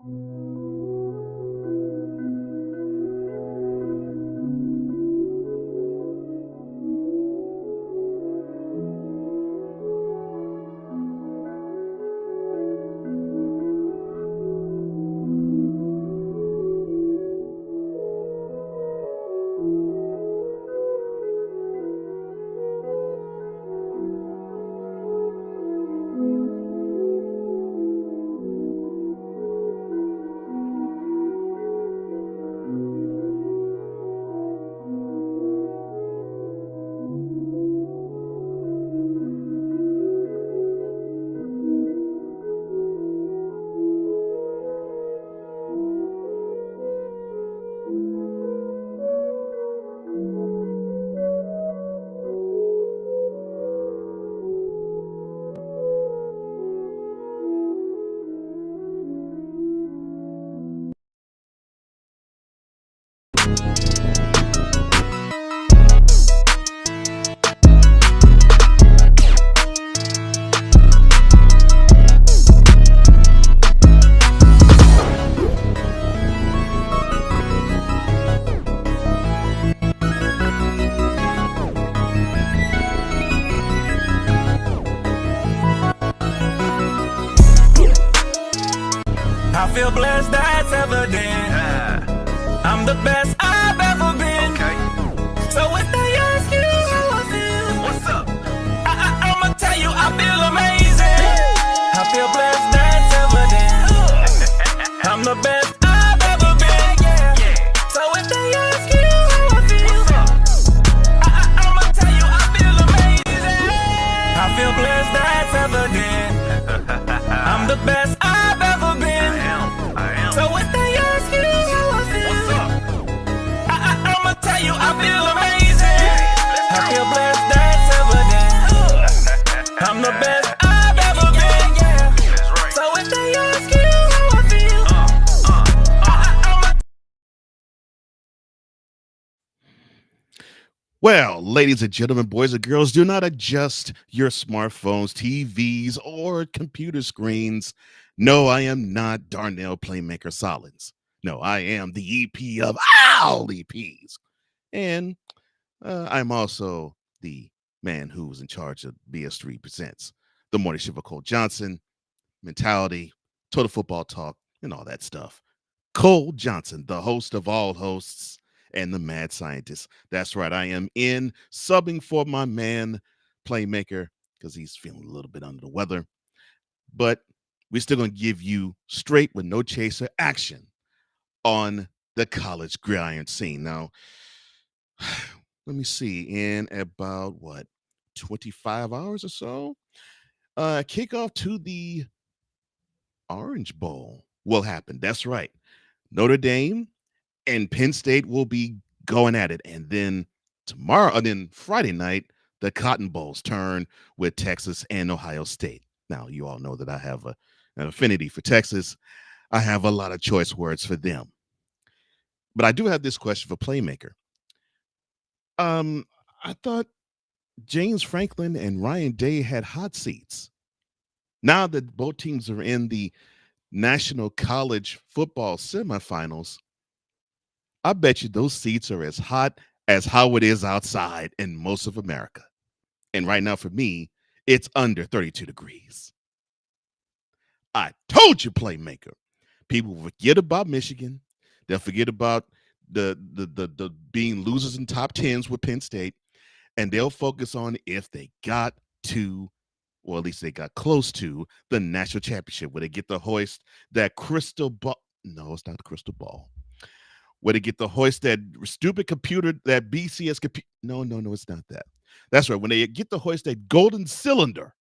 I feel blessed, that's evident. I'm the best I've ever been. So if they ask you how I feel, what's up? I'ma tell you I feel amazing. I feel blessed, that's evident. I'm the best I've ever been. So if they ask you how I feel, what's up? I'ma tell you I feel amazing. I feel blessed, that's evident. I'm the best I've ever been. So if they ask you how I feel, what's up? I'ma tell you I feel amazing. I feel blessed, that's evident. I'm the best I've ever been. So if they ask you how I feel, I'ma. Well, ladies and gentlemen, boys and girls, do not adjust your smartphones, TVs, or computer screens. No, I am not Darnell Playmaker Solins. No, I am the EP of all EPs. And I'm also the man who's in charge of BS3 Presents, the morning shift of Cole Johnson, mentality, total football talk, and all that stuff. Cole Johnson, the host of all hosts and the mad scientist. That's right, I am in subbing for my man Playmaker because he's feeling a little bit under the weather. But we're still going to give you straight with no chaser action on the college gridiron scene. Now, let me see, in about 25 hours or so, kickoff to the Orange Bowl will happen. That's right. Notre Dame and Penn State will be going at it. And then Friday night, the Cotton Bowls turn with Texas and Ohio State. Now, you all know that I have an affinity for Texas. I have a lot of choice words for them. But I do have this question for Playmaker. I thought James Franklin and Ryan Day had hot seats. Now that both teams are in the National College Football Semifinals, I bet you those seats are as hot as how it is outside in most of America. And right now, for me, it's under 32 degrees. I told you, Playmaker. People forget about Michigan. They'll forget about the being losers in top tens with Penn State, and they'll focus on if they got to, or at least they got close to, the national championship, where they get to hoist that crystal ball. No, it's not the crystal ball. Where they get to hoist that stupid computer, that BCS computer. No, it's not that. That's right. When they get to hoist that golden cylinder,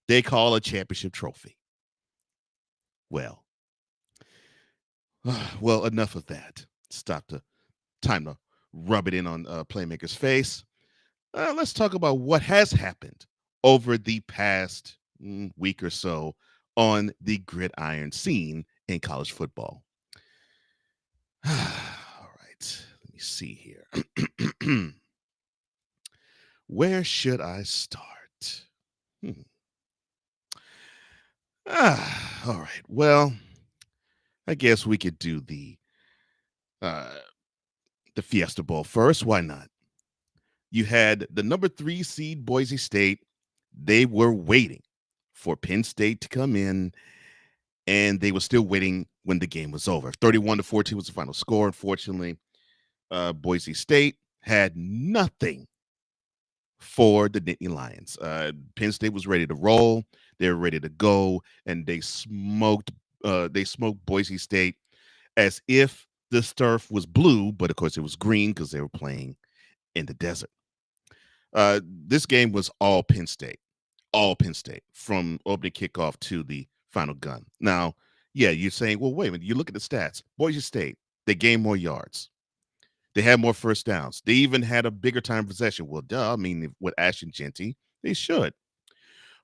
they call a championship trophy. Well, enough of that. Time to rub it in on Playmaker's face. Let's talk about what has happened over the past week or so on the gridiron scene in college football. All right, let me see here. Where should I start? All right. Well, I guess we could do uh, the Fiesta Bowl first. Why not? You had the number 3 seed Boise State. They were waiting for Penn State to come in, and they were still waiting when the game was over. 31-14 was the final score. Unfortunately, Boise State had nothing for the Nittany Lions. Penn State was ready to roll. They were ready to go, and they smoked. They smoked Boise State as if the turf was blue, but of course it was green because they were playing in the desert. This game was all Penn State from opening kickoff to the final gun. Now, yeah, you're saying, well, wait a minute. You look at the stats. Boise State, they gained more yards. They had more first downs. They even had a bigger time of possession. Well, duh. I mean, with Ashton Genty, they should.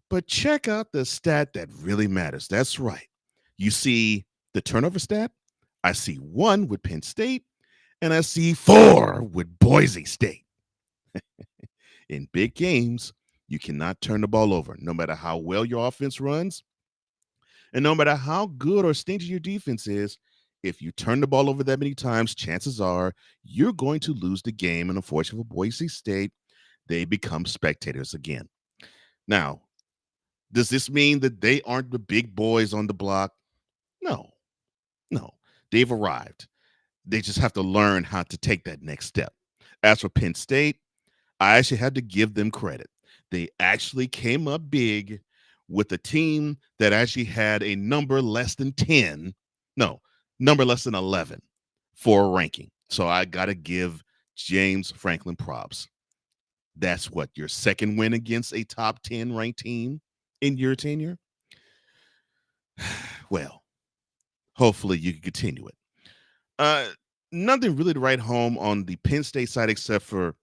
But check out the stat that really matters. That's right. You see the turnover stat. I see 1 with Penn State, and I see 4 with Boise State. In big games, you cannot turn the ball over, no matter how well your offense runs, and no matter how good or stingy your defense is. If you turn the ball over that many times, chances are you're going to lose the game. And unfortunately for Boise State, they become spectators again. Now, does this mean that they aren't the big boys on the block? No, no. They've arrived. They just have to learn how to take that next step. As for Penn State, I actually had to give them credit. They actually came up big with a team that actually had a number less than 10, no, number less than 11 for a ranking. So I got to give James Franklin props. That's what, your second win against a top 10 ranked team in your tenure? Well, hopefully you can continue it. Uh, Nothing really to write home on the Penn State side except for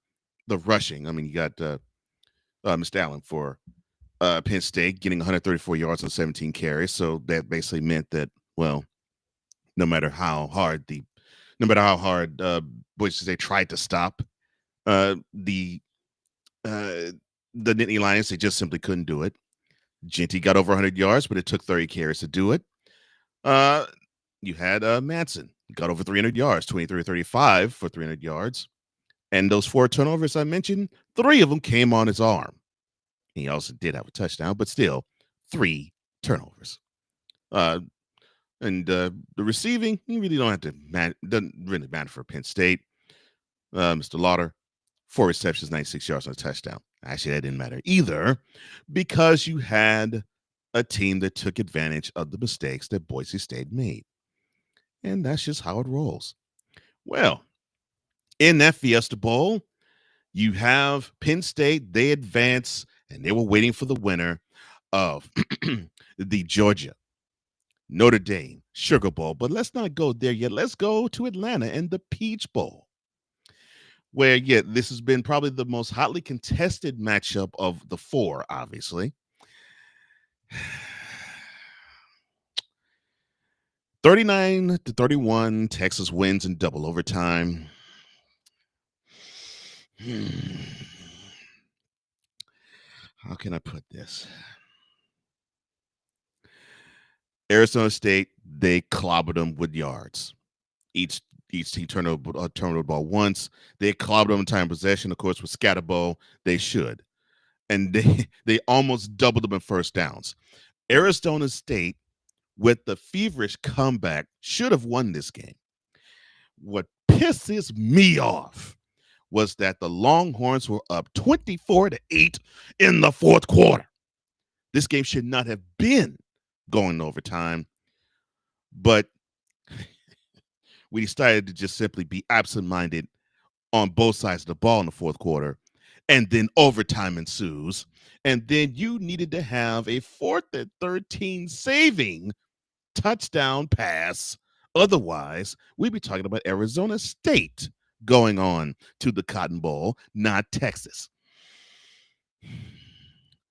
the rushing. I mean, you got Mr. Allen for Penn State getting 134 yards on 17 carries. So that basically meant that, well, no matter how hard Boise State tried to stop uh, the uh, the Nittany Lions, they just simply couldn't do it. Genty got over 100 yards, but it took 30 carries to do it. Uh, you had Manson got over 300 yards, 23-35 for 300 yards. And those 4 turnovers I mentioned, 3 of them came on his arm. He also did have a touchdown, but still 3 turnovers. And the receiving, you really don't have to doesn't really matter for Penn State. Mr. Lauder, 4 receptions, 96 yards on a touchdown. Actually, that didn't matter either because you had a team that took advantage of the mistakes that Boise State made. And that's just how it rolls. Well, in that Fiesta Bowl, you have Penn State. They advance, and they were waiting for the winner of the Georgia Notre Dame Sugar Bowl. But let's not go there yet. Let's go to Atlanta and the Peach Bowl, where, yeah, this has been probably the most hotly contested matchup of the 4, obviously. 39-31, Texas wins in double overtime. How can I put this? Arizona State, they clobbered them with yards. Each team turned over the ball once. They clobbered them in time of possession. Of course, with Scatterbo, they should. And they almost doubled them in first downs. Arizona State, with the feverish comeback, should have won this game. What pisses me off was that the Longhorns were up 24-8 in the fourth quarter. This game should not have been going overtime, but we decided to just simply be absent-minded on both sides of the ball in the fourth quarter, and then overtime ensues, and then you needed to have a 4th-and-13 saving touchdown pass. Otherwise, we'd be talking about Arizona State going on to the Cotton Bowl, not Texas.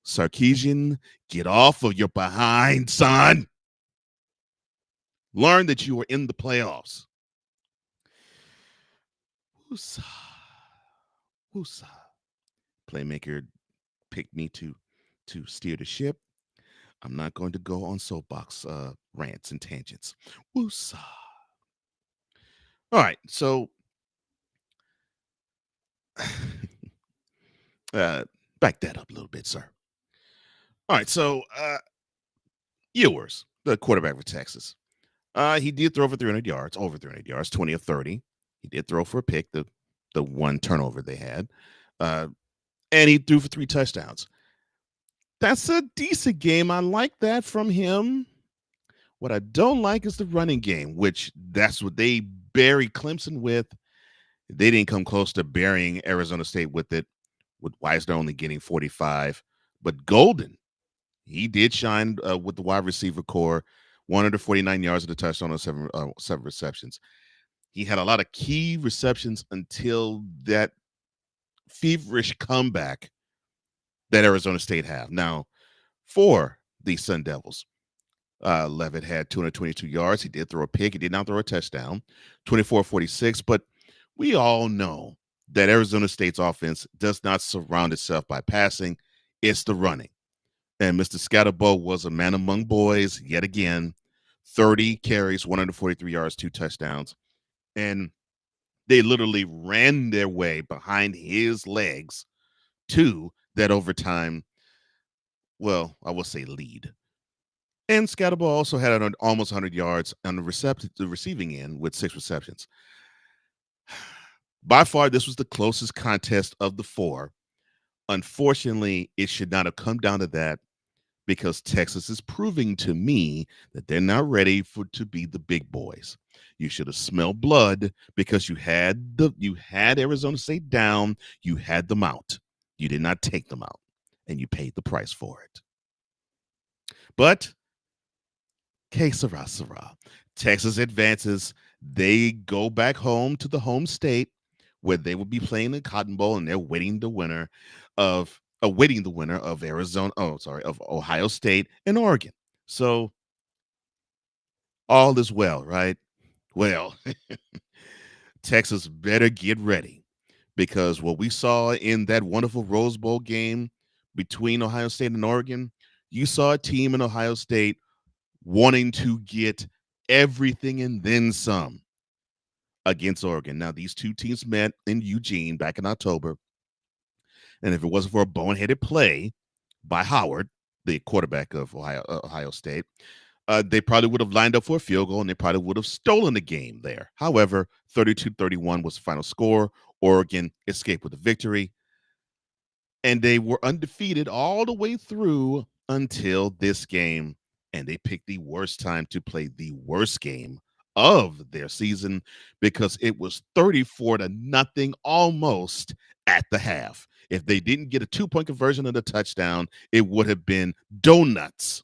Sarkisian, get off of your behind, son. Learn that you were in the playoffs. Woosa. Playmaker picked me to steer the ship. I'm not going to go on soapbox rants and tangents. Woosah. All right, so uh, back that up a little bit, sir. All right, so Ewers, the quarterback for Texas, he did throw for 300 yards, over 300 yards, 20 of 30. He did throw for a pick, the one turnover they had, uh, and he threw for 3 touchdowns. That's a decent game. I like that from him. What I don't like is the running game, which that's what they buried Clemson with. They didn't come close to burying Arizona State with it, with Wisner only getting 45. But Golden, he did shine with the wide receiver core, 149 yards of the touchdown on seven receptions. He had a lot of key receptions until that feverish comeback that Arizona State have. Now, for the Sun Devils, Levitt had 222 yards. He did throw a pick. He did not throw a touchdown, 24-46. But we all know that Arizona State's offense does not surround itself by passing. It's the running. And Mr. Scatterbo was a man among boys yet again. 30 carries, 143 yards, 2 touchdowns. And they literally ran their way behind his legs to that overtime, well, I will say lead. And Scatterbo also had almost 100 yards on the receiving end with 6 receptions. By far, this was the closest contest of the 4. Unfortunately, it should not have come down to that because Texas is proving to me that they're not ready to be the big boys. You should have smelled blood because you had Arizona State down, you had them out. You did not take them out, and you paid the price for it. But que sera, sera. Texas advances. They go back home to the home state where they will be playing the Cotton Bowl, and they're awaiting the winner of Ohio State and Oregon. So all is well, right? Well, Texas better get ready because what we saw in that wonderful Rose Bowl game between Ohio State and Oregon, you saw a team in Ohio State wanting to get everything and then some against Oregon. Now, these two teams met in Eugene back in October. And if it wasn't for a boneheaded play by Howard, the quarterback of Ohio State, they probably would have lined up for a field goal and they probably would have stolen the game there. However, 32-31 was the final score. Oregon escaped with a victory. And they were undefeated all the way through until this game. And they picked the worst time to play the worst game of their season because it was 34-0 almost at the half. If they didn't get a 2-point conversion and a touchdown, it would have been donuts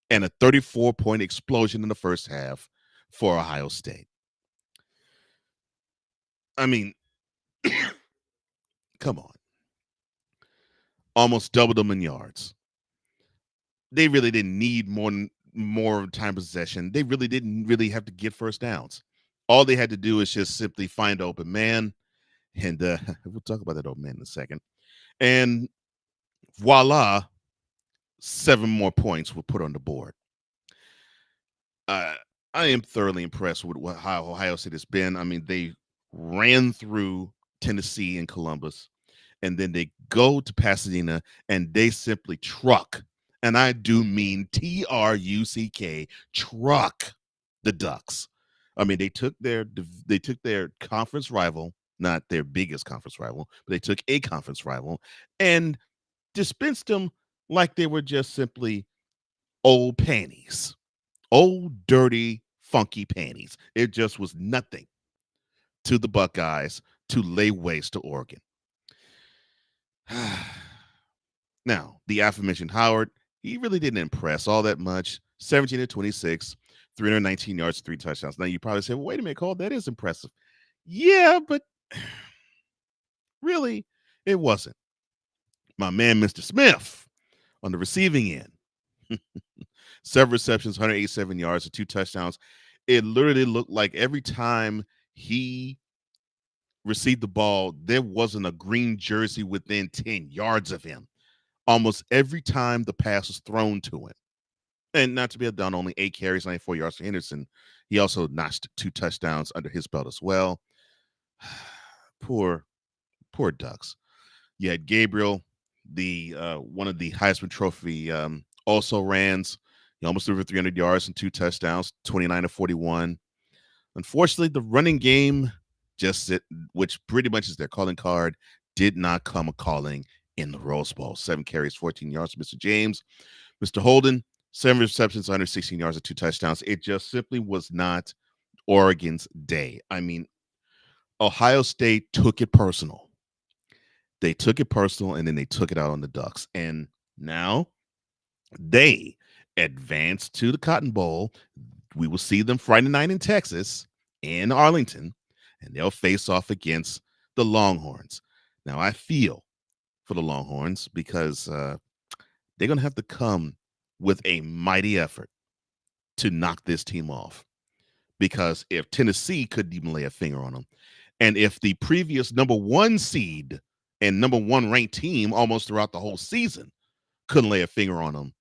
and a 34-point explosion in the first half for Ohio State. I mean, come on. Almost doubled them in yards. They really didn't need more time possession. They really didn't have to get first downs. All they had to do is just simply find open man. And we'll talk about that open man in a second. And voila, 7 more points were put on the board. I am thoroughly impressed with how Ohio State has been. I mean, they ran through Tennessee and Columbus, and then they go to Pasadena, and they simply truck, and I do mean TRUCK, truck the Ducks. I mean, they took their conference rival, not their biggest conference rival, but they took a conference rival and dispensed them like they were just simply old panties. Old, dirty, funky panties. It just was nothing to the Buckeyes to lay waste to Oregon. Now, the aforementioned Howard, he really didn't impress all that much. 17-26, 319 yards, 3 touchdowns. Now, you probably say, well, wait a minute, Cole, that is impressive. Yeah, but really, it wasn't. My man, Mr. Smith, on the receiving end. 7 receptions, 187 yards, and 2 touchdowns. It literally looked like every time he received the ball, there wasn't a green jersey within 10 yards of him. almost every time the pass was thrown to him. And not to be done, only 8 carries, 94 yards for Henderson. He also notched 2 touchdowns under his belt as well. poor, poor Ducks. You had Gabriel, the one of the Heisman Trophy also rans. He almost threw for 300 yards and 2 touchdowns, 29-41. Unfortunately, the running game, which pretty much is their calling card, did not come a calling in the Rose Bowl. 7 carries, 14 yards, Mr. James. Mr. Holden, 7 receptions, 116 yards, and 2 touchdowns. It just simply was not Oregon's day. I mean, Ohio State took it personal. They took it personal, and then they took it out on the Ducks. And now they advanced to the Cotton Bowl. We will see them Friday night in Texas, in Arlington, and they'll face off against the Longhorns. Now, I feel for the Longhorns because they're going to have to come with a mighty effort to knock this team off. Because if Tennessee couldn't even lay a finger on them, and if the previous number 1 seed and number 1 ranked team almost throughout the whole season couldn't lay a finger on them,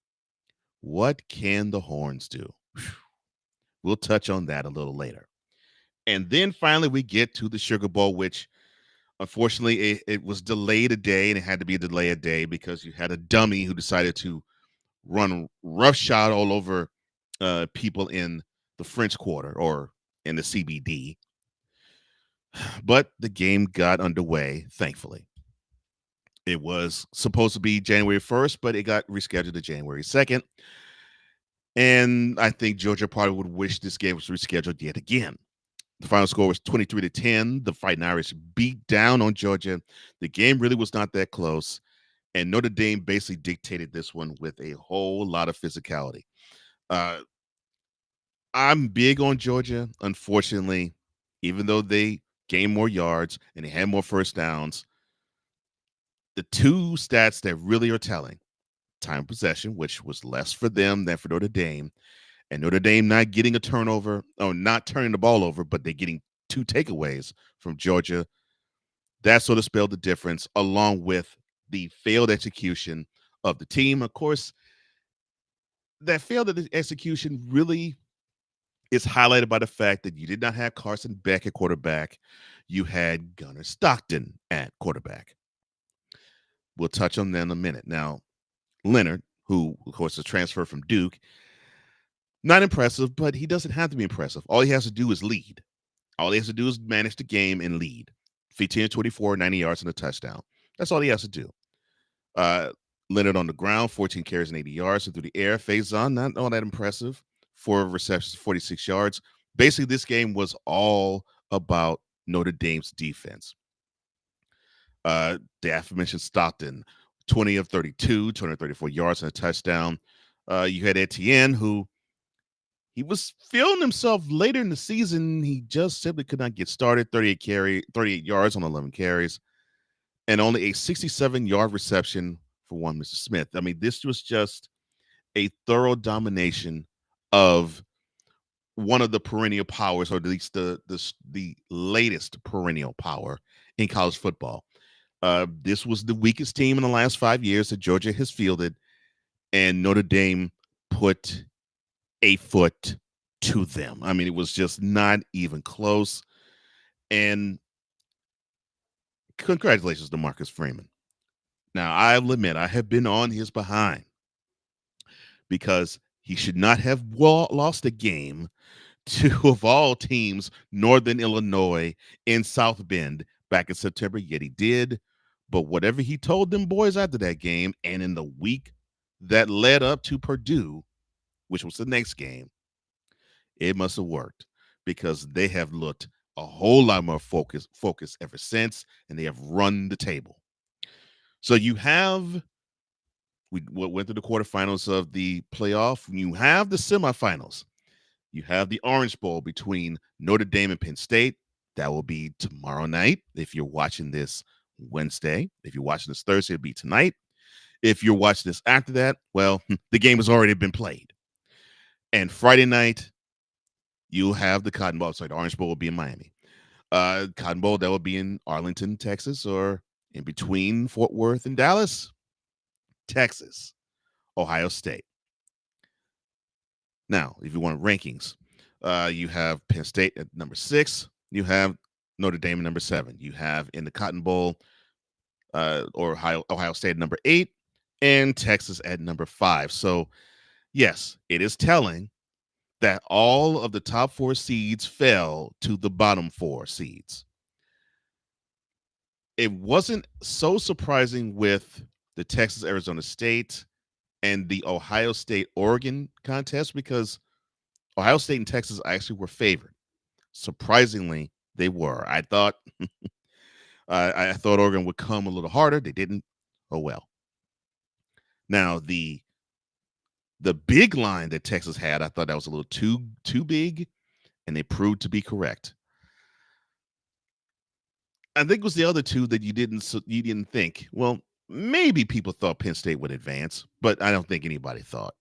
what can the Horns do? We'll touch on that a little later. And then finally we get to the Sugar Bowl, which unfortunately it was delayed a day, and it had to be a delay a day because you had a dummy who decided to run roughshod all over people in the French Quarter or in the CBD. But the game got underway, thankfully. It was supposed to be January 1st, but it got rescheduled to January 2nd. And I think Georgia probably would wish this game was rescheduled yet again. The final score was 23-10. The Fighting Irish beat down on Georgia. The game really was not that close. And Notre Dame basically dictated this one with a whole lot of physicality. I'm big on Georgia. Unfortunately, even though they gained more yards and they had more first downs, the 2 stats that really are telling, time of possession, which was less for them than for Notre Dame, and Notre Dame not getting a turnover, or not turning the ball over, but they're getting 2 takeaways from Georgia. That sort of spelled the difference, along with the failed execution of the team. Of course, that failed execution really is highlighted by the fact that you did not have Carson Beck at quarterback. You had Gunnar Stockton at quarterback. We'll touch on that in a minute. Now, Leonard, who, of course, is transferred from Duke, not impressive, but he doesn't have to be impressive. All he has to do is lead. All he has to do is manage the game and lead. 15-24, 90 yards and a touchdown. That's all he has to do. Leonard on the ground, 14 carries and 80 yards. And through the air, Faison, not all that impressive. 4 receptions, 46 yards. Basically, this game was all about Notre Dame's defense. The aforementioned Stockton, 20 of 32, 234 yards and a touchdown. You had Etienne, who he was feeling himself later in the season. He just simply could not get started. 38 yards on 11 carries, and only a 67-yard reception for one Mr. Smith. I mean, this was just a thorough domination of one of the perennial powers, or at least the latest perennial power in college football. This was the weakest team in the last 5 years that Georgia has fielded, and Notre Dame put a foot to them. I mean, it was just not even close. And congratulations to Marcus Freeman. Now, I'll admit, I have been on his behind because he should not have lost a game to, of all teams, Northern Illinois in South Bend back in September. Yet he did. But whatever he told them boys after that game, and in the week that led up to Purdue, which was the next game, it must have worked, because they have looked a whole lot more focused ever since, and they have run the table. So we went through the quarterfinals of the playoff. You have the semifinals. You have the Orange Bowl between Notre Dame and Penn State. That will be tomorrow night. If you're watching this Wednesday, if you're watching this Thursday, it'll be tonight. If you're watching this after that, well, the game has already been played. And Friday night, you'll have the Cotton Bowl. Sorry, the Orange Bowl will be in Miami. Cotton Bowl, that will be in Arlington, Texas, or in between Fort Worth and Dallas. Texas, Ohio State. Now, if you want rankings, you have Penn State at number 6. You have Notre Dame at number 7. You have in the Cotton Bowl, or Ohio State at number 8, and Texas at number 5. So, yes, it is telling that all of the top 4 seeds fell to the bottom 4 seeds. It wasn't so surprising with the Texas-Arizona State and the Ohio State-Oregon contest, because Ohio State and Texas actually were favored. Surprisingly, they were. I thought I thought Oregon would come a little harder. They didn't. Oh well. Now the big line that Texas had, I thought that was a little too big, and they proved to be correct. I think it was the other two that you didn't think. Well, maybe people thought Penn State would advance, but I don't think anybody thought,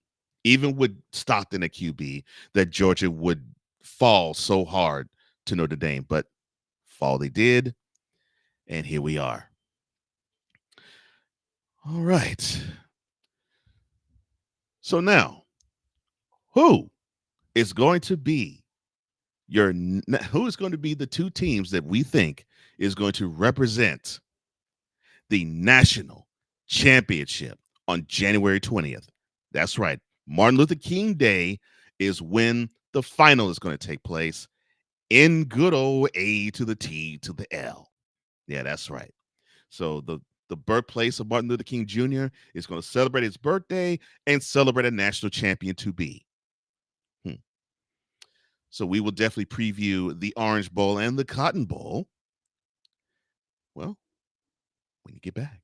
even with Stockton at QB, that Georgia would fall so hard to Notre Dame. But fall they did, and here we are. All right. So now, who is going to be the 2 teams that we think is going to represent the national championship on January 20th? That's right. Martin Luther King Day is when the final is going to take place in good old A to the T to the L. Yeah, that's right. So the birthplace of Martin Luther King Jr. is going to celebrate his birthday and celebrate a national champion to be. So we will definitely preview the Orange Bowl and the Cotton Bowl. Well, when you get back.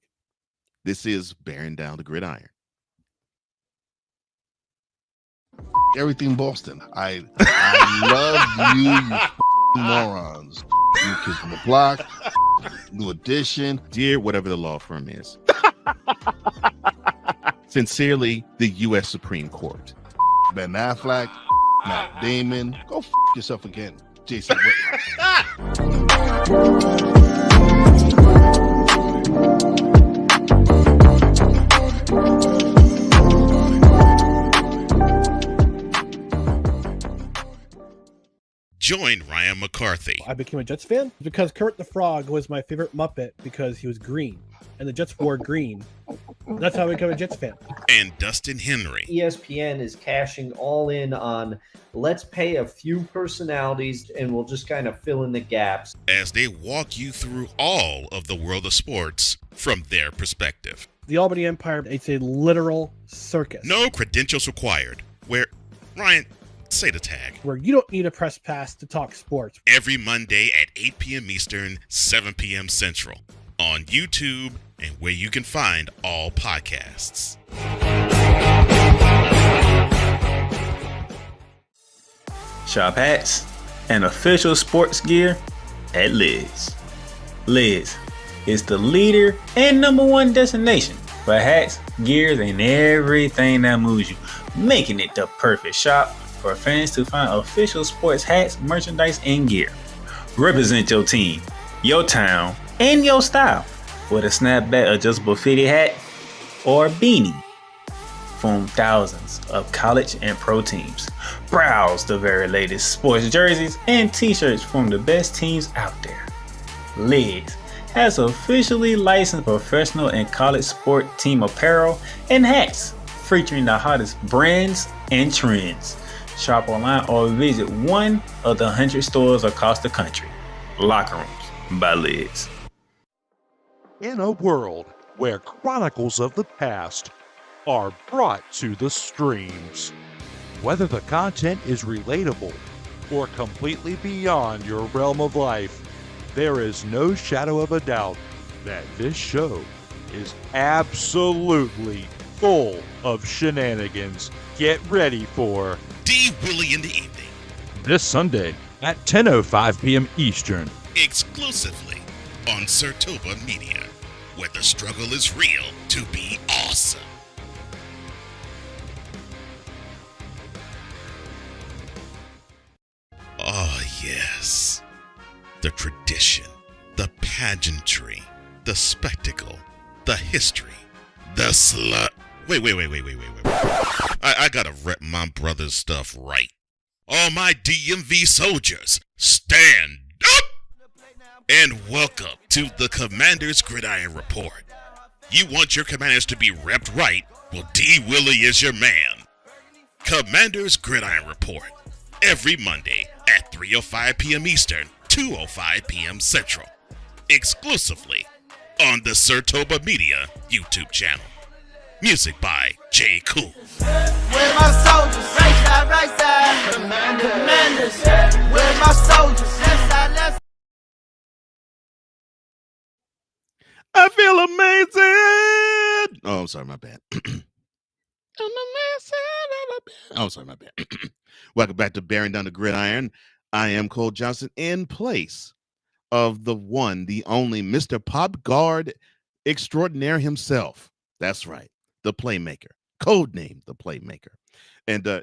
This is Bearing Down the Gridiron. Everything Boston. I love you morons. New Kids on the Block, New Edition. Dear whatever the law firm is. Sincerely, the U.S. Supreme Court. Ben Affleck, Matt Damon. Go yourself again, Jason Whitlock. Join Ryan McCarthy. I became a Jets fan because Kermit the Frog was my favorite Muppet because he was green, and the Jets wore green. That's how I became a Jets fan. And Dustin Henry. ESPN is cashing all in on let's pay a few personalities and we'll just kind of fill in the gaps. As they walk you through all of the world of sports from their perspective. The Albany Empire, it's a literal circus. No credentials required. Where, Ryan, say the tag. Where you don't need a press pass to talk sports. Every Monday at 8 p.m. Eastern, 7 p.m. Central. On YouTube and where you can find all podcasts. Shop hats and official sports gear at Lids. Lids is the leader and #1 destination for hats, gears, and everything that moves you, making it the perfect shop for fans to find official sports hats, merchandise, and gear. Represent your team, your town, and your style with a snapback adjustable fitted hat or beanie from thousands of college and pro teams. Browse the very latest sports jerseys and t-shirts from the best teams out there. Lids has officially licensed professional and college sport team apparel and hats featuring the hottest brands and trends. Shop online or visit one of the 100 stores across the country. Locker Rooms by Lids. In a world where chronicles of the past are brought to the streams, whether the content is relatable or completely beyond your realm of life, there is no shadow of a doubt that this show is absolutely full of shenanigans. Get ready for D. Willie in the evening. this Sunday at 10:05 p.m. Eastern. Exclusively on Sertoba Media, where the struggle is real to be awesome. Oh, yes. The tradition, the pageantry, the spectacle, the history, The slut. Wait. I gotta rep my brother's stuff right. All my DMV soldiers, stand up! And welcome to the Commander's Gridiron Report. You want your commanders to be repped right? Well, D. Willie is your man. Commander's Gridiron Report. Every Monday at 3:05 p.m. Eastern, 2:05 p.m. Central. Exclusively on the Sertoba Media YouTube channel. Music by J. Cool. Where my soldiers? Right side. Commanders. Where my soldiers? Left side. I feel amazing. Oh, I'm sorry, my bad. I'm amazing. Oh, sorry, my bad. Welcome back to Bearing Down the Gridiron. I am Cole Johnson in place of the one, the only Mr. Pop Guard extraordinaire himself. That's right, the Playmaker, codename the Playmaker. And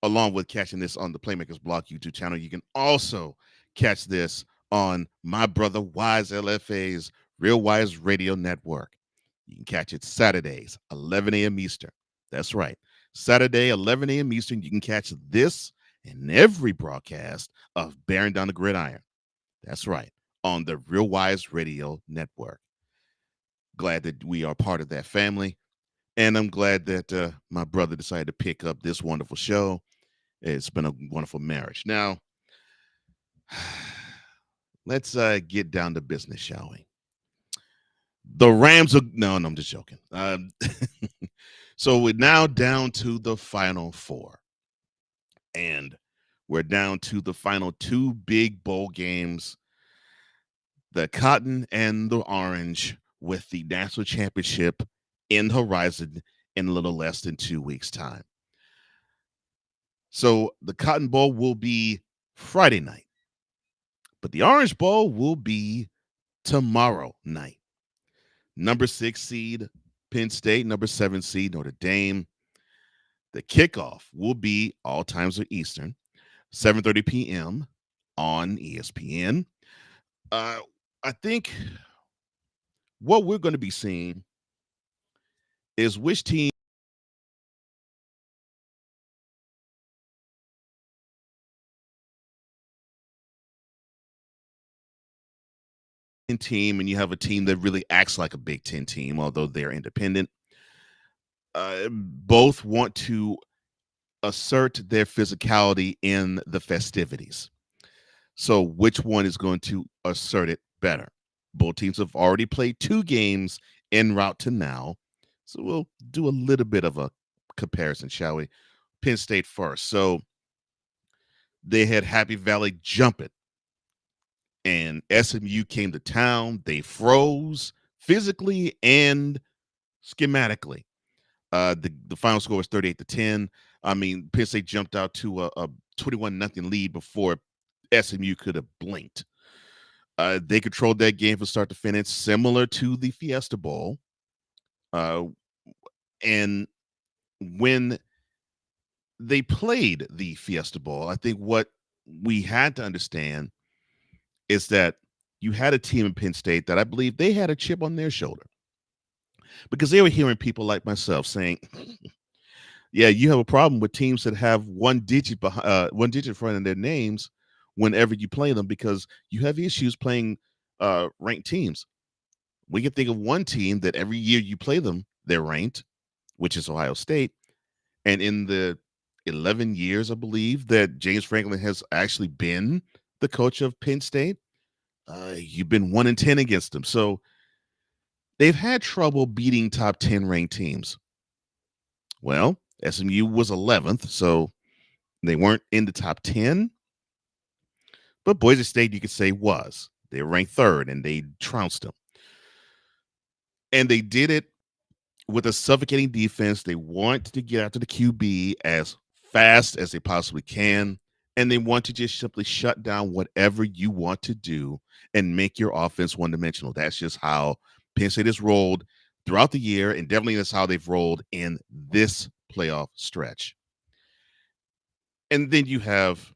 along with catching this on the Playmakers Blog YouTube channel, you can also catch this on my brother Wise LFA's Real Wise Radio Network. You can catch it Saturdays, 11 a.m. Eastern. That's right. Saturday, 11 a.m. Eastern, you can catch this and every broadcast of Bearing Down the Gridiron. That's right, on the Real Wise Radio Network. Glad that we are part of that family. And I'm glad that my brother decided to pick up this wonderful show. It's been a wonderful marriage. Now, let's get down to business, shall we? The Rams are no, I'm just joking. So we're now down to the final four, and we're down to the final two big bowl games: the Cotton and the Orange, with the national championship in the horizon in a little less than 2 weeks' time. So the Cotton Bowl will be Friday night, but the Orange Bowl will be tomorrow night. Number 6 seed Penn State, number 7 seed Notre Dame. The kickoff will be all times are Eastern, 7:30 p.m. on ESPN. I think what we're going to be seeing is which team team, and you have a team that really acts like a Big Ten team, although they're independent. Both want to assert their physicality in the festivities. So which one is going to assert it better? Both teams have already played 2 games en route to now. So we'll do a little bit of a comparison, shall we? Penn State first. So they had Happy Valley jumping, and SMU came to town. They froze physically and schematically. The final score was 38-10. I mean, Penn State jumped out to a 21-0 lead before SMU could have blinked. They controlled that game from start to finish, similar to the Fiesta Bowl. And when they played the Fiesta Bowl, I think what we had to understand is that you had a team in Penn State that I believe they had a chip on their shoulder, because they were hearing people like myself saying, yeah, you have a problem with teams that have one digit in front of their names whenever you play them, because you have issues playing ranked teams. We can think of one team that every year you play them, they're ranked, which is Ohio State. And in the 11 years, I believe, that James Franklin has actually been the coach of Penn State, you've been 1-10 against them. So they've had trouble beating top 10 ranked teams. Well, SMU was 11th, so they weren't in the top 10. But Boise State, you could say, was. They were ranked 3rd, and they trounced them. And they did it with a suffocating defense. They want to get after the QB as fast as they possibly can, and they want to just simply shut down whatever you want to do and make your offense one-dimensional. That's just how Penn State has rolled throughout the year, and definitely that's how they've rolled in this playoff stretch. And then you have,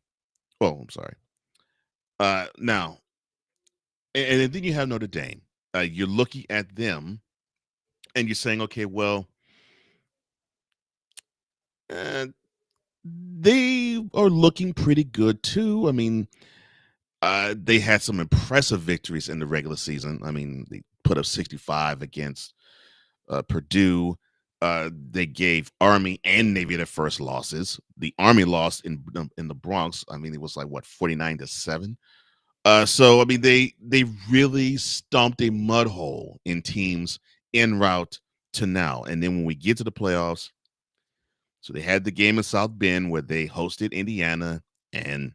now, and then you have Notre Dame. You're looking at them, and you're saying, okay, well, uh, they are looking pretty good too. I mean, they had some impressive victories in the regular season. I mean, they put up 65 against Purdue. They gave Army and Navy their first losses. The Army lost in the Bronx. I mean, it was like what 49-7. So I mean, they really stumped a mud hole in teams en route to now. And then when we get to the playoffs, so they had the game in South Bend where they hosted Indiana, and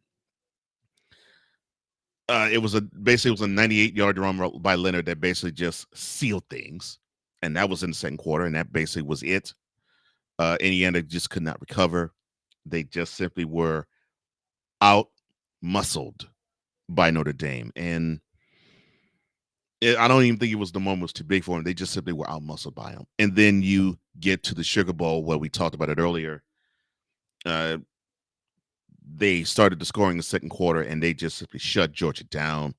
it was basically it was a 98-yard run by Leonard that basically just sealed things, and that was in the second quarter, and that basically was it. Indiana just could not recover. They just simply were out muscled by Notre Dame, and I don't even think it was the moment was too big for them. They just simply were out muscled by them. And then you get to the Sugar Bowl where we talked about it earlier. They started the scoring in the second quarter, and they just simply shut Georgia down.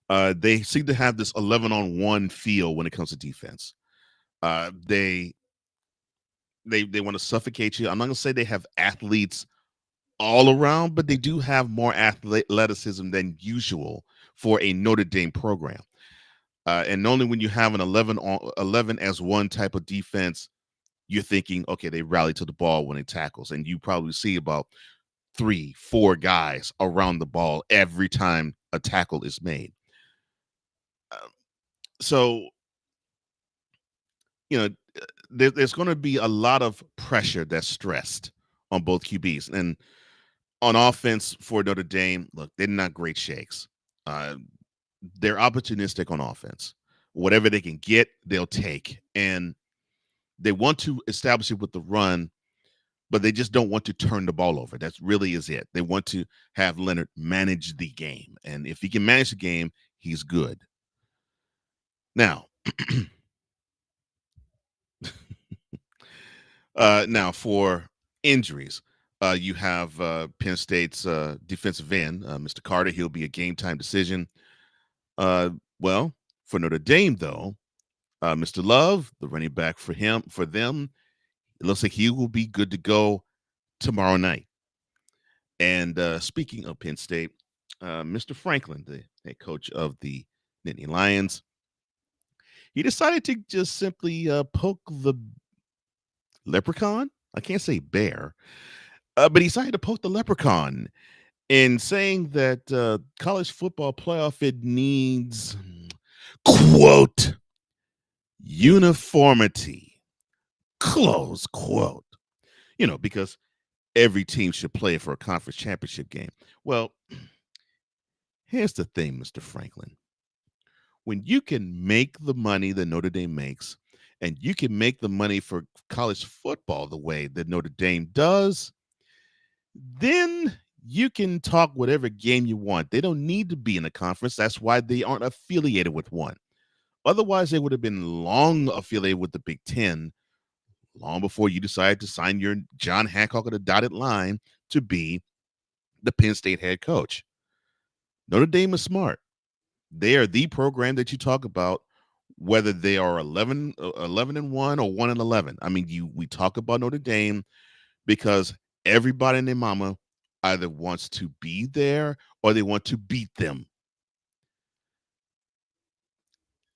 They seem to have this 11-on-1 feel when it comes to defense. They want to suffocate you. I'm not going to say they have athletes all around, but they do have more athleticism than usual for a Notre Dame program. And only when you have an 11 as one type of defense, you're thinking, okay, they rally to the ball when it tackles. And you probably see about 3-4 guys around the ball every time a tackle is made. So, you know, there's going to be a lot of pressure that's stressed on both QBs. And on offense for Notre Dame, look, they're not great shakes. They're opportunistic on offense. Whatever they can get, they'll take. And they want to establish it with the run, but they just don't want to turn the ball over. That really is it. They want to have Leonard manage the game. And if he can manage the game, he's good. Now, now for injuries, you have Penn State's defensive end, Mr. Carter. He'll be a game time decision. Well, for Notre Dame, though, Mr. Love, the running back for them, it looks like he will be good to go tomorrow night. And speaking of Penn State, Mr. Franklin, the head coach of the Nittany Lions, he decided to just simply poke the leprechaun. I can't say bear, but he decided to poke the leprechaun in saying that college football playoff, it needs, quote, uniformity, close quote. You know, because every team should play for a conference championship game. Well, here's the thing, Mr. Franklin. When you can make the money that Notre Dame makes, and you can make the money for college football the way that Notre Dame does, then you can talk whatever game you want. They don't need to be in a conference. That's why they aren't affiliated with one. Otherwise, they would have been long affiliated with the Big Ten long before you decided to sign your John Hancock on the dotted line to be the Penn State head coach. Notre Dame is smart. They are the program that you talk about, whether they are 11-1 or 1-11. I mean, we talk about Notre Dame because everybody and their mama either wants to be there or they want to beat them.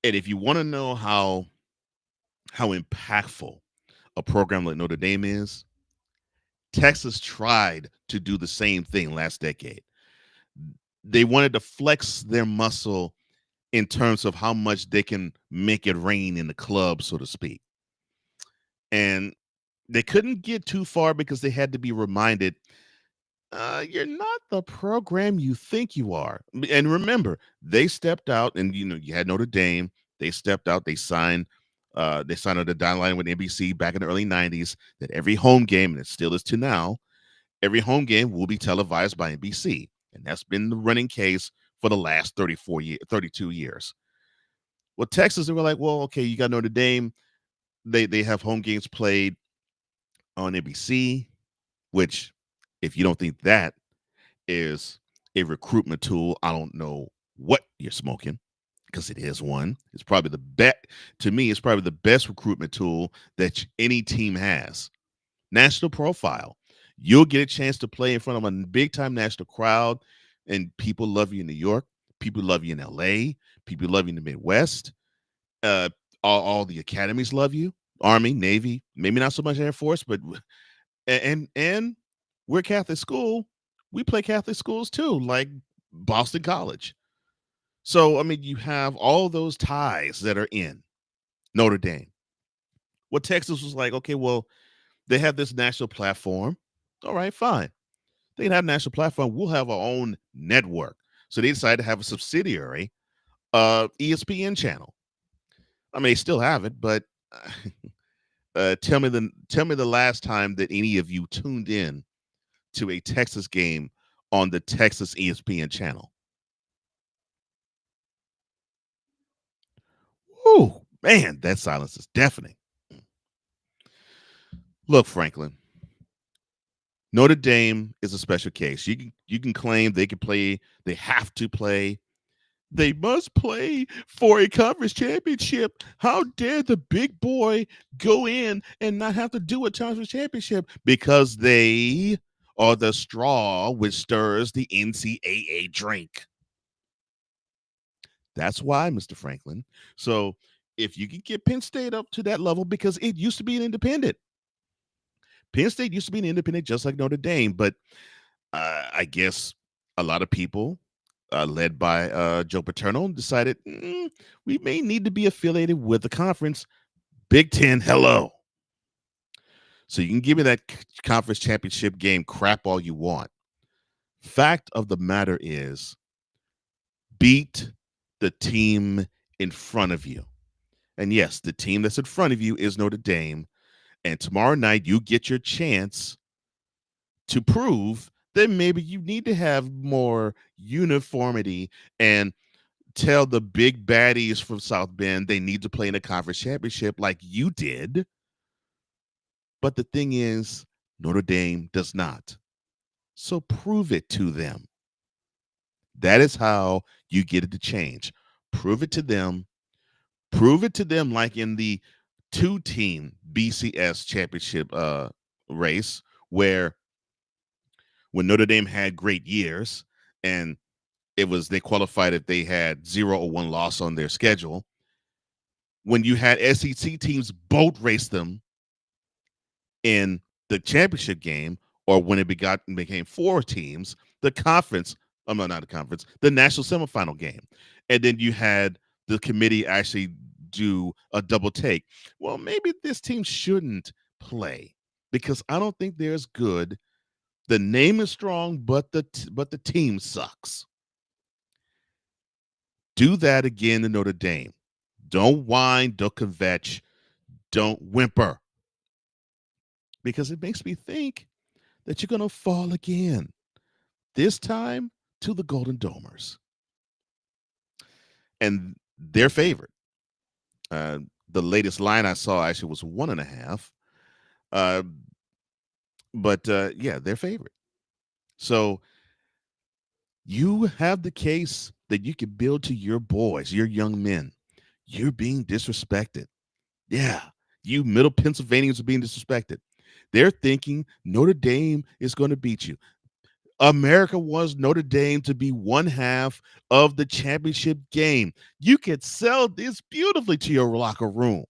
And if you want to know how impactful a program like Notre Dame is, Texas tried to do the same thing last decade. They wanted to flex their muscle in terms of how much they can make it rain in the club, so to speak. And they couldn't get too far because they had to be reminded, you're not the program you think you are. And remember, they stepped out, and you had Notre Dame. They stepped out. They signed on the dotted line with NBC back in the early 90s that every home game, and it still is to now, every home game will be televised by NBC. And that's been the running case for the last 32 years. Well, Texas, they were like, well, okay, you got Notre Dame. They have home games played on NBC, which, if you don't think that is a recruitment tool, I don't know what you're smoking. because it is one. It's probably the best, to me, it's probably the best recruitment tool that any team has. National profile. You'll get a chance to play in front of a big time national crowd, and people love you in New York. People love you in LA. People love you in the Midwest. Uh, all the academies love you. Army, Navy, maybe not so much Air Force, but and we're Catholic school. We play Catholic schools too, like Boston College. So I mean, you have all those ties that are in Notre Dame. What Texas was like, okay, well, they have this national platform. All right, fine. They can have a national platform. We'll have our own network. So they decided to have a subsidiary, ESPN channel. I mean, they still have it, but tell me the last time that any of you tuned in to a Texas game on the Texas ESPN channel. Whew, man, that silence is deafening. Look, Franklin, Notre Dame is a special case. You can claim they can play, they have to play. They must play for a conference championship. How dare the big boy go in and not have to do a conference championship? Because they are the straw which stirs the NCAA drink. That's why, Mr. Franklin. So if you can get Penn State up to that level, because it used to be an independent. Penn State used to be an independent just like Notre Dame, but I guess a lot of people, led by Joe Paterno, decided we may need to be affiliated with the conference. Big Ten, hello. So you can give me that conference championship game crap all you want. Fact of the matter is, beat the team in front of you. And yes, the team that's in front of you is Notre Dame. And tomorrow night, you get your chance to prove that maybe you need to have more uniformity and tell the big baddies from South Bend they need to play in a conference championship like you did. But the thing is, Notre Dame does not. So prove it to them. That is how you get it to change. Prove it to them. Prove it to them like in the two-team BCS championship race, where when Notre Dame had great years and they qualified if they had 0 or 1 loss on their schedule. When you had SEC teams boat race them in the championship game, or when it became 4 teams, the conference, not the conference, the national semifinal game. And then you had the committee actually do a double take. Well, maybe this team shouldn't play because I don't think they're as good. The name is strong, but the team sucks. Do that again in Notre Dame. Don't whine, don't kvetch, don't whimper. Because it makes me think that you're going to fall again. This time to the Golden Domers. And their favorite. The latest line I saw actually was 1.5. But their favorite. So you have the case that you can build to your boys, your young men. You're being disrespected. Yeah, you Middle Pennsylvanians are being disrespected. They're thinking Notre Dame is going to beat you. America wants Notre Dame to be 1/2 of the championship game. You could sell this beautifully to your locker room.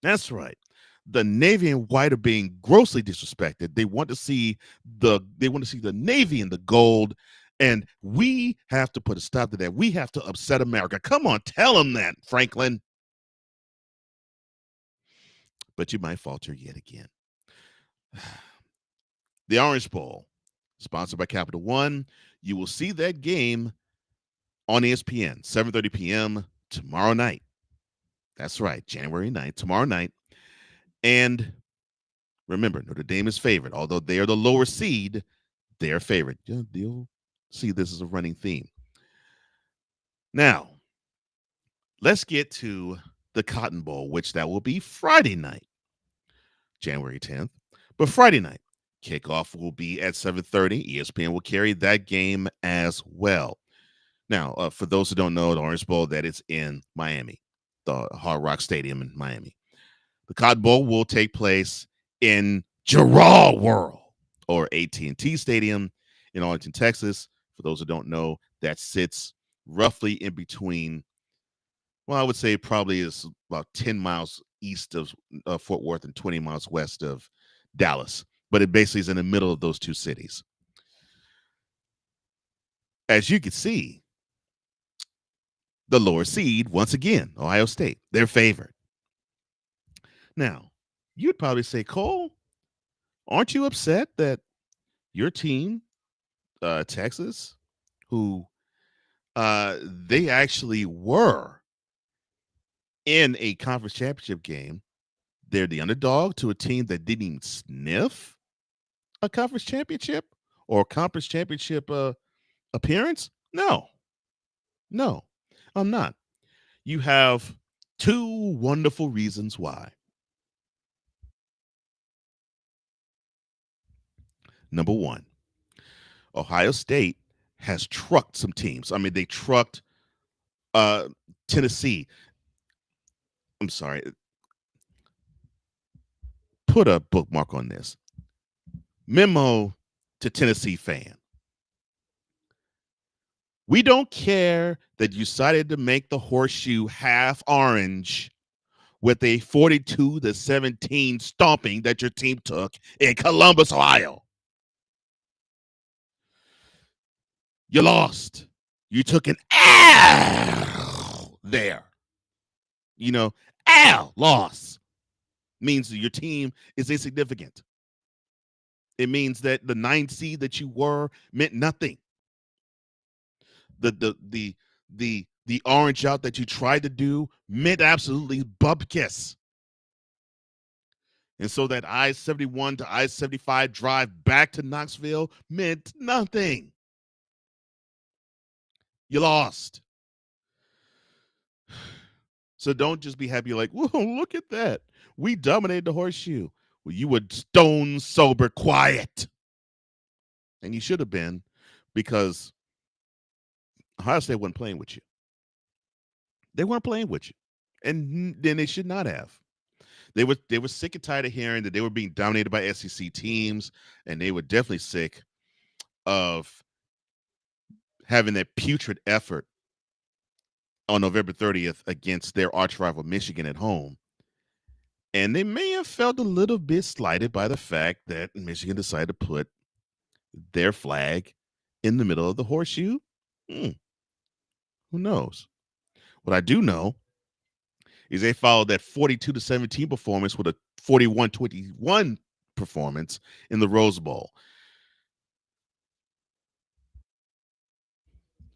That's right. The Navy and white are being grossly disrespected. They want to see the Navy in the gold, and we have to put a stop to that. We have to upset America. Come on, tell them that, Franklin. But you might falter yet again. The Orange Bowl, sponsored by Capital One. You will see that game on ESPN, 7:30 p.m. tomorrow night. That's right, January 9th, tomorrow night. And remember, Notre Dame is favored. Although they are the lower seed, they are favored. You'll see this as a running theme. Now, let's get to the Cotton Bowl, which that will be Friday night, January 10th. But Friday night, kickoff will be at 7:30. ESPN will carry that game as well. Now, for those who don't know, the Orange Bowl, that is in Miami, the Hard Rock Stadium in Miami. The Cotton Bowl will take place in Gerald World, or AT&T Stadium in Arlington, Texas. For those who don't know, that sits roughly in between, well, I would say probably is about 10 miles east of Fort Worth and 20 miles west of Dallas. But it basically is in the middle of those two cities. As you can see, the lower seed, once again, Ohio State, they're favored. Now, you'd probably say, Cole, aren't you upset that your team, Texas, who they actually were in a conference championship game, they're the underdog to a team that didn't even sniff a conference championship or conference championship appearance? No, I'm not. You have two wonderful reasons why. Number one, Ohio State has trucked some teams. I mean, they trucked Tennessee. I'm sorry. Put a bookmark on this. Memo to Tennessee fan. We don't care that you decided to make the horseshoe half orange with a 42-17 stomping that your team took in Columbus, Ohio. You lost. You took an L there. You know, L, loss, means that your team is insignificant. It means that the 9th seed that you were meant nothing. The orange out that you tried to do meant absolutely bupkis. And so that I-71 to I-75 drive back to Knoxville meant nothing. You lost. So don't just be happy like, whoa, look at that. We dominated the horseshoe. Well, you were stone sober quiet. And you should have been, because Ohio State wasn't playing with you. They weren't playing with you. And then they should not have. They were sick and tired of hearing that they were being dominated by SEC teams, and they were definitely sick of having that putrid effort on November 30th against their arch rival Michigan at home. And they may have felt a little bit slighted by the fact that Michigan decided to put their flag in the middle of the horseshoe. Who knows? What I do know is they followed that 42-17 performance with a 41-21 performance in the Rose Bowl.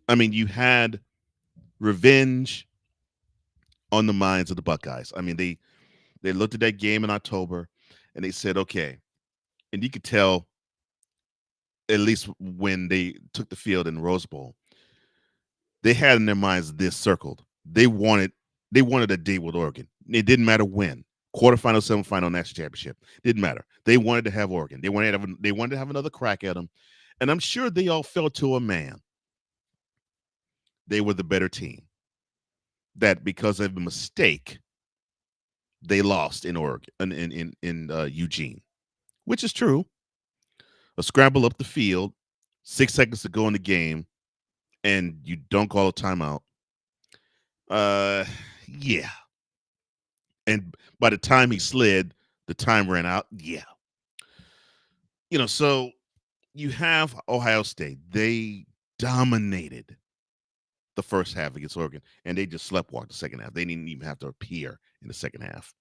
I mean, you had revenge on the minds of the Buckeyes. I mean, they looked at that game in October and they said, okay. And you could tell, at least when they took the field in the Rose Bowl, they had in their minds this circled. They wanted a deal with Oregon. It didn't matter when. Quarterfinal, semifinal, national championship. Didn't matter. They wanted to have Oregon. They wanted to have another crack at them. And I'm sure they all felt to a man they were the better team. That because of a mistake, they lost in Oregon, in Eugene, which is true. A scramble up the field, 6 seconds to go in the game, and you don't call a timeout. Yeah. And by the time he slid, the time ran out. Yeah. You know, so you have Ohio State. They dominated the first half against Oregon, and they just sleptwalked the second half. They didn't even have to appear in the second half.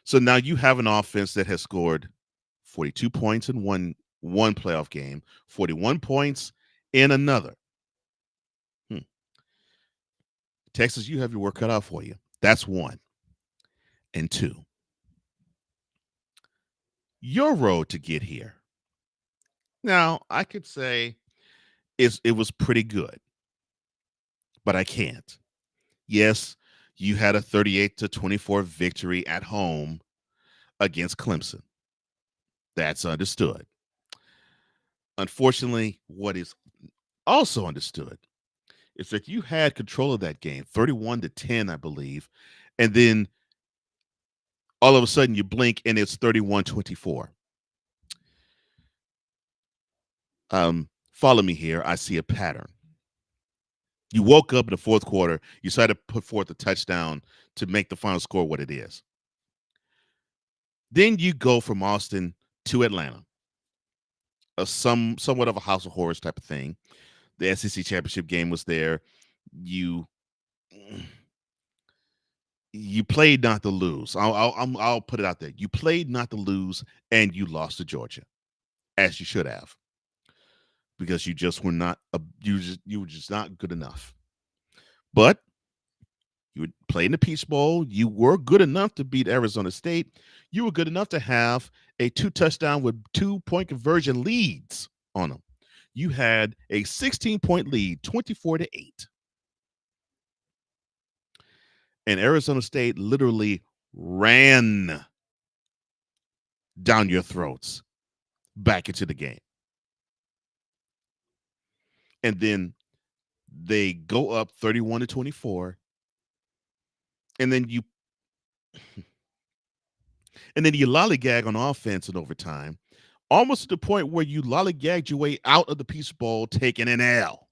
So now you have an offense that has scored 42 points in one playoff game, 41 points in another. Texas, you have your work cut out for you. That's one. And two, your road to get here. Now, I could say it was pretty good, but I can't. Yes, you had a 38-24 victory at home against Clemson. That's understood. Unfortunately, what is also understood It's that you had control of that game, 31-10, I believe, and then all of a sudden you blink and it's 31-24. Follow me here. I see a pattern. You woke up in the fourth quarter. You decided to put forth a touchdown to make the final score what it is. Then you go from Austin to Atlanta, somewhat of a house of horrors type of thing. The SEC championship game was there. You played not to lose. I'll put it out there. You played not to lose, and you lost to Georgia, as you should have, because you just were not you were just not good enough. But you played in the Peach Bowl. You were good enough to beat Arizona State. You were good enough to have a 2-touchdown with 2-point conversion leads on them. You had a 16-point lead, 24-8. And Arizona State literally ran down your throats back into the game. And then they go up 31-24. And then you lollygag on offense in overtime, almost to the point where you lollygagged your way out of the Peach Bowl, taking an L.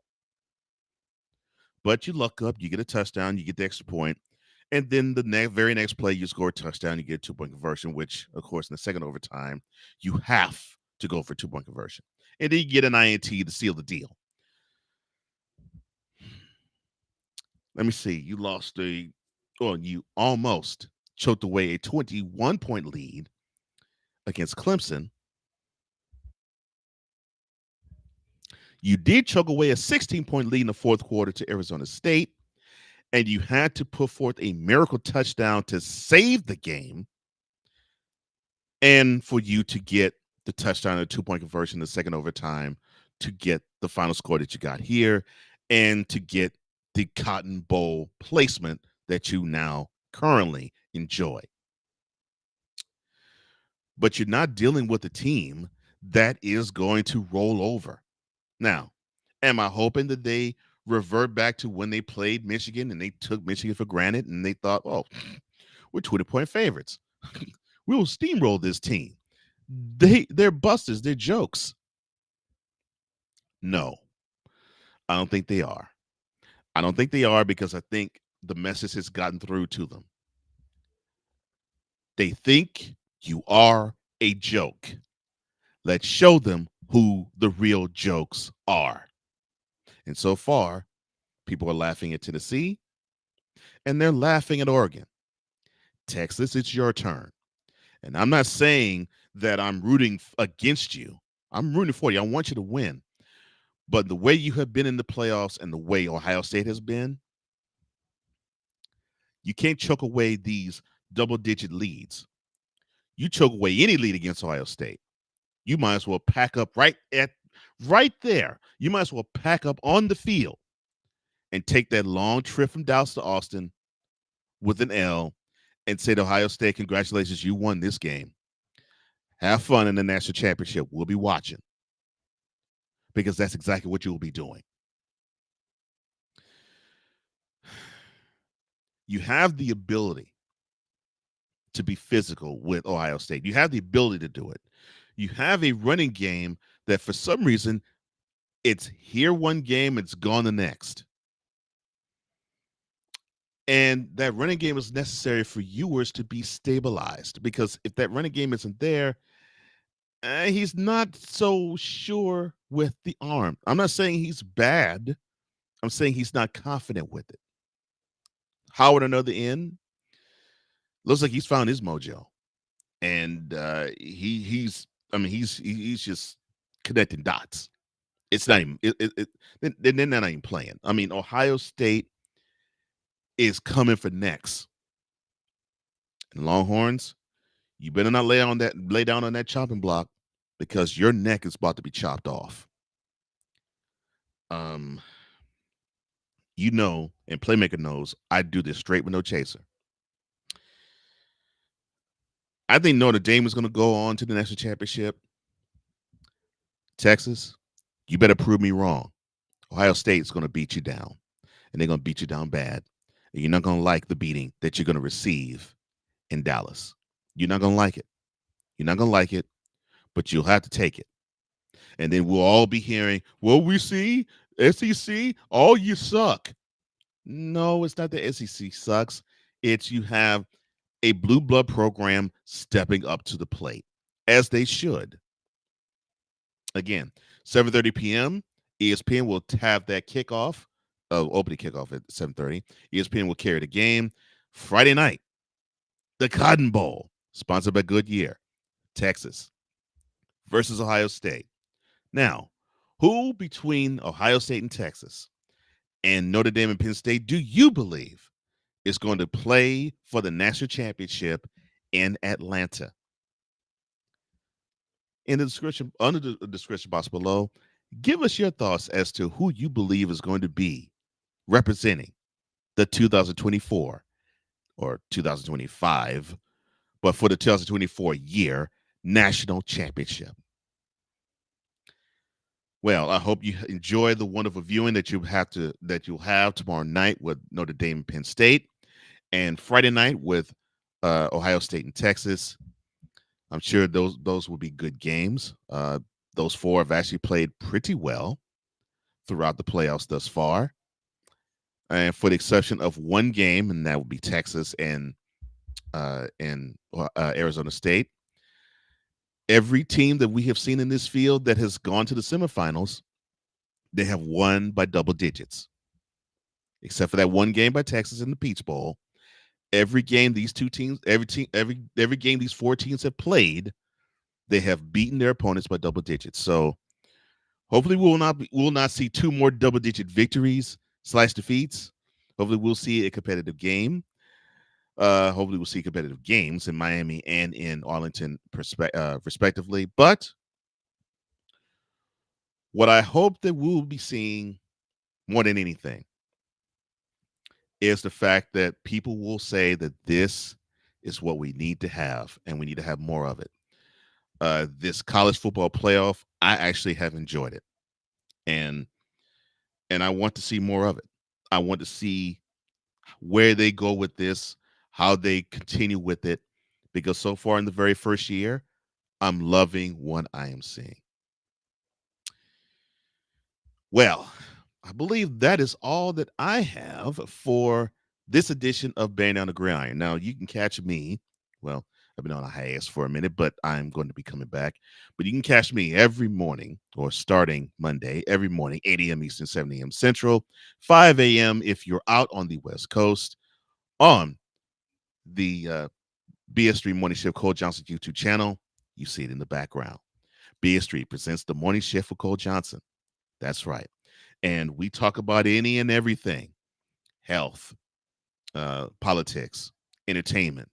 But you luck up, you get a touchdown, you get the extra point, and then the very next play, you score a touchdown, you get a 2-point conversion, which, of course, in the second overtime, you have to go for a 2-point conversion. And then you get an INT to seal the deal. Let me see. You you almost choked away a 21-point lead against Clemson. You did choke away a 16-point lead in the fourth quarter to Arizona State, and you had to put forth a miracle touchdown to save the game and for you to get the touchdown and a 2-point conversion in the second overtime to get the final score that you got here and to get the Cotton Bowl placement that you now currently enjoy. But you're not dealing with a team that is going to roll over. Now, am I hoping that they revert back to when they played Michigan and they took Michigan for granted and they thought, oh, we're 20-point favorites. We will steamroll this team. They're busters. They're jokes. No, I don't think they are. I don't think they are because I think the message has gotten through to them. They think you are a joke. Let's show them who the real jokes are. And so far, people are laughing at Tennessee, and they're laughing at Oregon. Texas, it's your turn. And I'm not saying that I'm rooting against you. I'm rooting for you. I want you to win. But the way you have been in the playoffs and the way Ohio State has been, you can't choke away these double-digit leads. You choke away any lead against Ohio State, you might as well pack up right there. You might as well pack up on the field and take that long trip from Dallas to Austin with an L and say to Ohio State, congratulations, you won this game. Have fun in the national championship. We'll be watching. Because that's exactly what you will be doing. You have the ability to be physical with Ohio State. You have the ability to do it. You have a running game that for some reason it's here one game, it's gone the next. And that running game is necessary for Ewers to be stabilized, because if that running game isn't there, he's not so sure with the arm. I'm not saying he's bad. I'm saying he's not confident with it. Howard on the other end looks like he's found his mojo, and he's just connecting dots. It's not even they're not even playing. I mean, Ohio State is coming for next. And Longhorns, you better not lay down on that chopping block, because your neck is about to be chopped off. You know, and Playmaker knows, I do this straight with no chaser. I think Notre Dame is going to go on to the national championship. Texas, you better prove me wrong. Ohio State is going to beat you down. and they're going to beat you down bad. And you're not going to like the beating that you're going to receive in Dallas. You're not going to like it. You're not going to like it, but you'll have to take it. And then we'll all be hearing, well, we see SEC, all you suck. No, it's not the SEC sucks. It's you have a blue blood program stepping up to the plate, as they should. Again, 7:30 p.m., ESPN will have that kickoff, opening kickoff at 7:30. ESPN will carry the game. Friday night, the Cotton Bowl, sponsored by Goodyear, Texas, versus Ohio State. Now, who between Ohio State and Texas and Notre Dame and Penn State do you believe is going to play for the national championship in Atlanta? In the description, under the description box below, give us your thoughts as to who you believe is going to be representing the 2024 or 2025, but for the 2024 year national championship. Well, I hope you enjoy the wonderful viewing that you'll have tomorrow night with Notre Dame and Penn State, and Friday night with Ohio State and Texas. I'm sure those will be good games. Those four have actually played pretty well throughout the playoffs thus far, and for the exception of one game, and that would be Texas and Arizona State. Every team that we have seen in this field that has gone to the semifinals, they have won by double digits, except for that one game by Texas in the Peach Bowl. Every game these two teams, every game these four teams have played, they have beaten their opponents by double digits. So hopefully we will not see two more double-digit victories / defeats. Hopefully we'll see a competitive game. Hopefully we'll see competitive games in Miami and in Arlington, respectively. But what I hope that we'll be seeing more than anything is the fact that people will say that this is what we need to have, and we need to have more of it. This college football playoff, I actually have enjoyed it, and I want to see more of it. I want to see where they go with this, how they continue with it, because so far in the very first year, I'm loving what I am seeing. Well, I believe that is all that I have for this edition of Bearing Down the Gridiron. Now, you can catch me. Well, I've been on a hiatus for a minute, but I'm going to be coming back. But you can catch me every morning, or starting Monday, every morning, 8 a.m. Eastern, 7 a.m. Central, 5 a.m. if you're out on the West Coast, on the BS3 Morning Shift Cole Johnson YouTube channel. You see it in the background. BS3 presents the Morning Shift with Cole Johnson. That's right. And we talk about any and everything: health, politics, entertainment,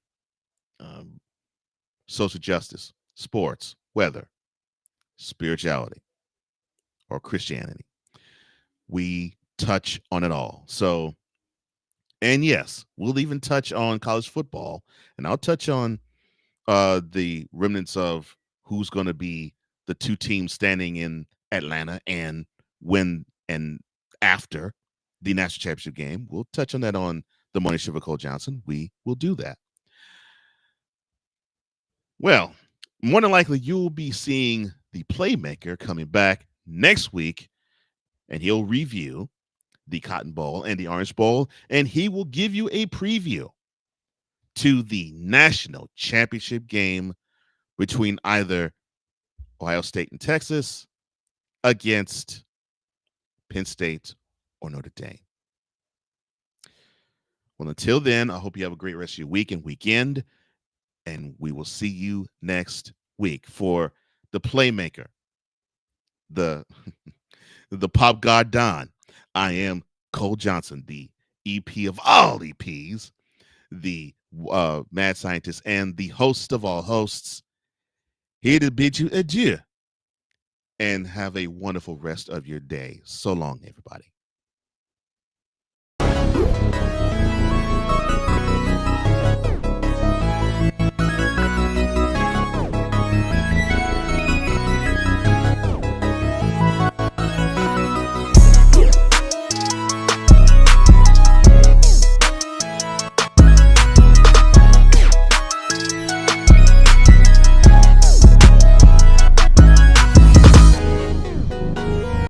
social justice, sports, weather, spirituality, or Christianity. We touch on it all. So, and yes, we'll even touch on college football, and I'll touch on the remnants of who's going to be the two teams standing in Atlanta and when and after the national championship game. We'll touch on that on the Morning Shift with Cole Johnson. We will do that. Well, more than likely, you'll be seeing the Playmaker coming back next week, and he'll review the Cotton Bowl and the Orange Bowl, and he will give you a preview to the national championship game between either Ohio State and Texas against Penn State or Notre Dame. Well, until then, I hope you have a great rest of your week and weekend, and we will see you next week for the Playmaker, the Pop God Don. I am Cole Johnson, the EP of all EPs, the mad scientist, and the host of all hosts, here to bid you adieu and have a wonderful rest of your day. So long, everybody.